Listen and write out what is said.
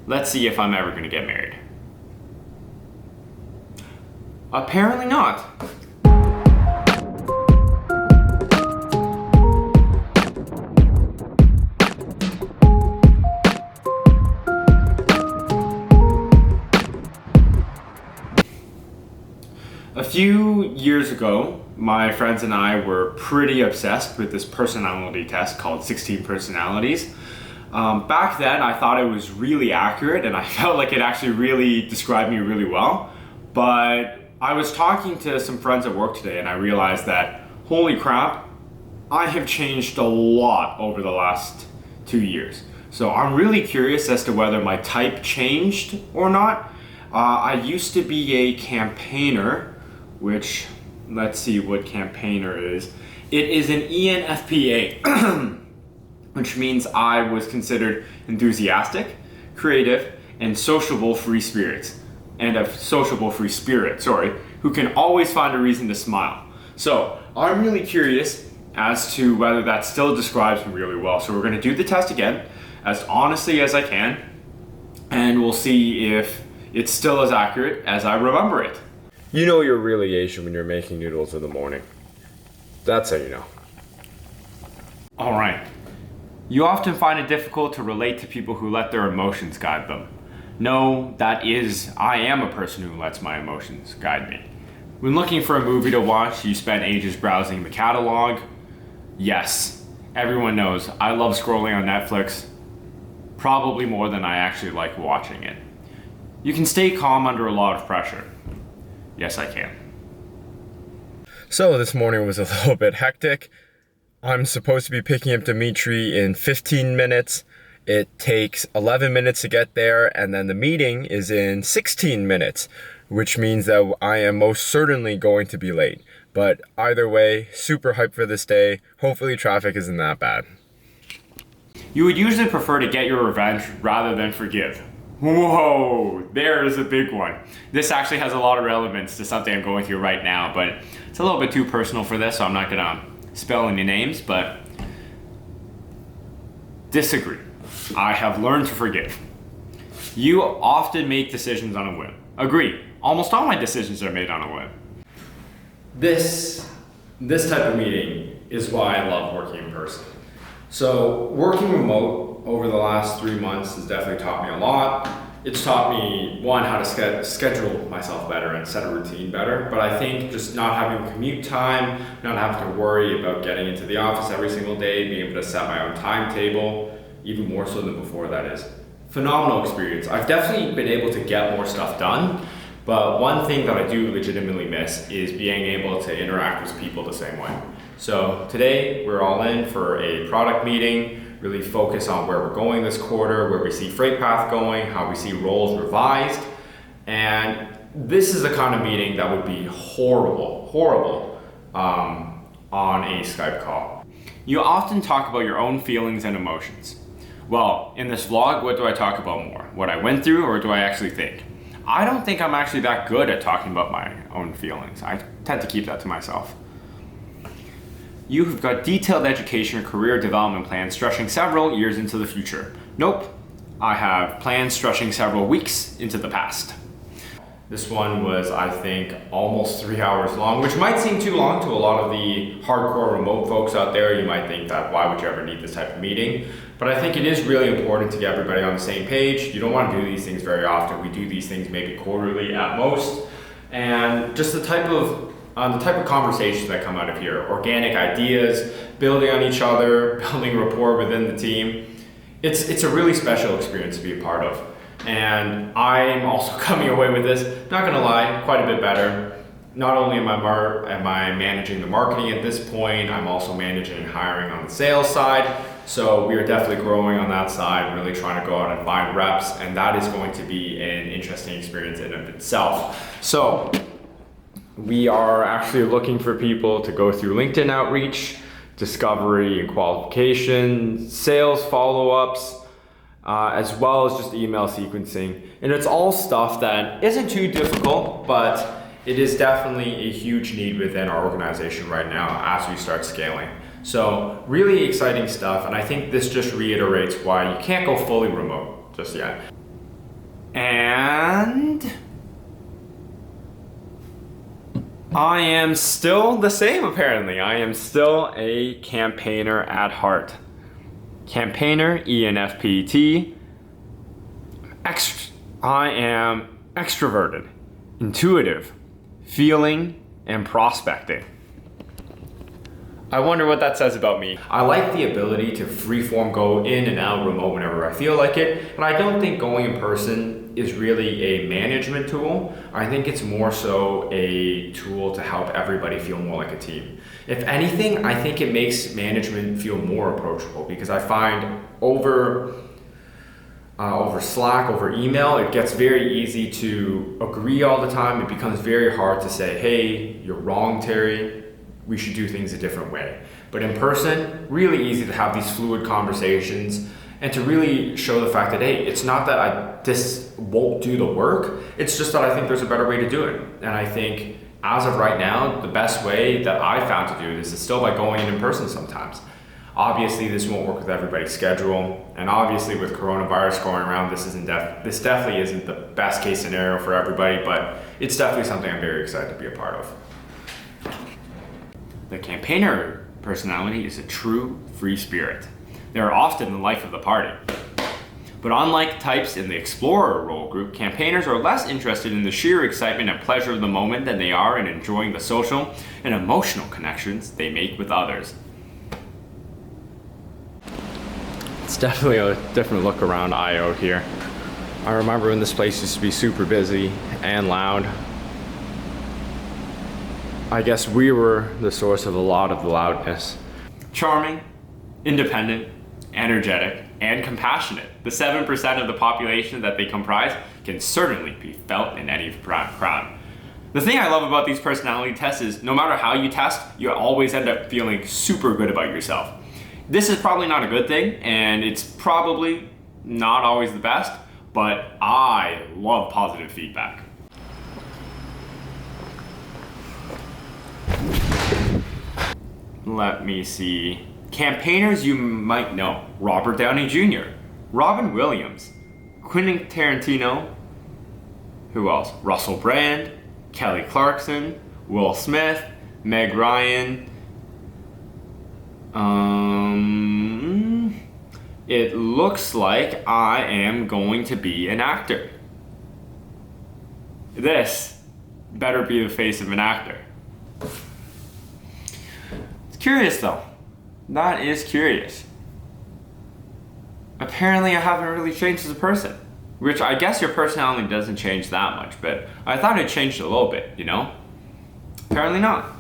Let's see if I'm ever gonna get married. Apparently not. A few years ago, my friends and I were pretty obsessed with this personality test called 16 Personalities. Back then, I thought it was really accurate and I felt like it actually really described me really well. But I was talking to some friends at work today and I realized that, holy crap, I have changed a lot over the last 2 years. So I'm really curious as to whether my type changed or not. I used to be a campaigner, which, let's see what campaigner is. It is an ENFPA, which means I was considered enthusiastic, creative, and sociable free spirits. And a sociable free spirit, who can always find a reason to smile. So I'm really curious as to whether that still describes me really well. So we're gonna do the test again, as honestly as I can, and we'll see if it's still as accurate as I remember it. You know you're really Asian when you're making noodles in the morning. That's how you know. All right. You often find it difficult to relate to people who let their emotions guide them. No, I am a person who lets my emotions guide me. When looking for a movie to watch, you spend ages browsing the catalog. Yes, everyone knows I love scrolling on Netflix, probably more than I actually like watching it. You can stay calm under a lot of pressure. Yes, I can. So this morning was a little bit hectic. I'm supposed to be picking up Dimitri in 15 minutes. It takes 11 minutes to get there, and then the meeting is in 16 minutes, which means that I am most certainly going to be late. But either way, super hyped for this day. Hopefully traffic isn't that bad. You would usually prefer to get your revenge rather than forgive. Whoa, there is a big one. This actually has a lot of relevance to something I'm going through right now, but it's a little bit too personal for this, so I'm not gonna spell any names, but disagree. I have learned to forgive. You often make decisions on a whim. Agree. Almost all my decisions are made on a whim. This type of meeting is why I love working in person. So working remote over the last 3 months has definitely taught me a lot. It's taught me, one, how to schedule myself better and set a routine better. But I think just not having commute time, not having to worry about getting into the office every single day, being able to set my own timetable, even more so than before that is. Phenomenal experience. I've definitely been able to get more stuff done, but one thing that I do legitimately miss is being able to interact with people the same way. So today we're all in for a product meeting, really focus on where we're going this quarter, where we see FreightPath going, how we see roles revised. And this is the kind of meeting that would be horrible on a Skype call. You often talk about your own feelings and emotions. Well, in this vlog, what do I talk about more? What I went through, or do I actually think? I don't think I'm actually that good at talking about my own feelings. I tend to keep that to myself. You have got detailed education or career development plans stretching several years into the future. Nope, I have plans stretching several weeks into the past. This one was, I think, almost 3 hours long, which might seem too long to a lot of the hardcore remote folks out there. You might think that why would you ever need this type of meeting? But I think it is really important to get everybody on the same page. You don't want to do these things very often. We do these things maybe quarterly at most. And just the type of conversations that come out of here, organic ideas, building on each other, building rapport within the team. It's a really special experience to be a part of. And I'm also coming away with this, not gonna lie, quite a bit better. Not only am I managing the marketing at this point, I'm also managing and hiring on the sales side. So we are definitely growing on that side, really trying to go out and find reps, and that is going to be an interesting experience in and of itself. So we are actually looking for people to go through LinkedIn outreach, discovery and qualification, sales follow-ups, as well as just email sequencing. And it's all stuff that isn't too difficult, but it is definitely a huge need within our organization right now as we start scaling. So really exciting stuff, and I think this just reiterates why you can't go fully remote just yet. And I am still the same, apparently. I am still a campaigner at heart. Campaigner, ENFPT. I am extroverted, intuitive, feeling, and prospecting. I wonder what that says about me. I like the ability to freeform go in and out remote whenever I feel like it, and I don't think going in person is really a management tool. I think it's more so a tool to help everybody feel more like a team. If anything, I think it makes management feel more approachable, because I find over Slack, over email, it gets very easy to agree all the time. It becomes very hard to say, hey, you're wrong, Terry. We should do things a different way. But in person, really easy to have these fluid conversations and to really show the fact that, hey, it's not that this won't do the work. It's just that I think there's a better way to do it. And I think as of right now, the best way that I found to do this is still by going in person sometimes. Obviously, this won't work with everybody's schedule, and obviously with coronavirus going around, this definitely isn't the best case scenario for everybody, but it's definitely something I'm very excited to be a part of. The campaigner personality is a true free spirit. They are often the life of the party. But unlike types in the explorer role group, campaigners are less interested in the sheer excitement and pleasure of the moment than they are in enjoying the social and emotional connections they make with others. It's definitely a different look around IO here. I remember when this place used to be super busy and loud. I guess we were the source of a lot of the loudness. Charming, independent, energetic, and compassionate. The 7% of the population that they comprise can certainly be felt in any crowd. The thing I love about these personality tests is no matter how you test, you always end up feeling super good about yourself. This is probably not a good thing, and it's probably not always the best, but I love positive feedback. Let me see. Campaigners you might know: Robert Downey Jr., Robin Williams, Quentin Tarantino, who else? Russell Brand, Kelly Clarkson, Will Smith, Meg Ryan. It looks like I am going to be an actor. This better be the face of an actor. It's curious though. That is curious. Apparently I haven't really changed as a person. Which I guess your personality doesn't change that much, but I thought it changed a little bit, you know? Apparently not.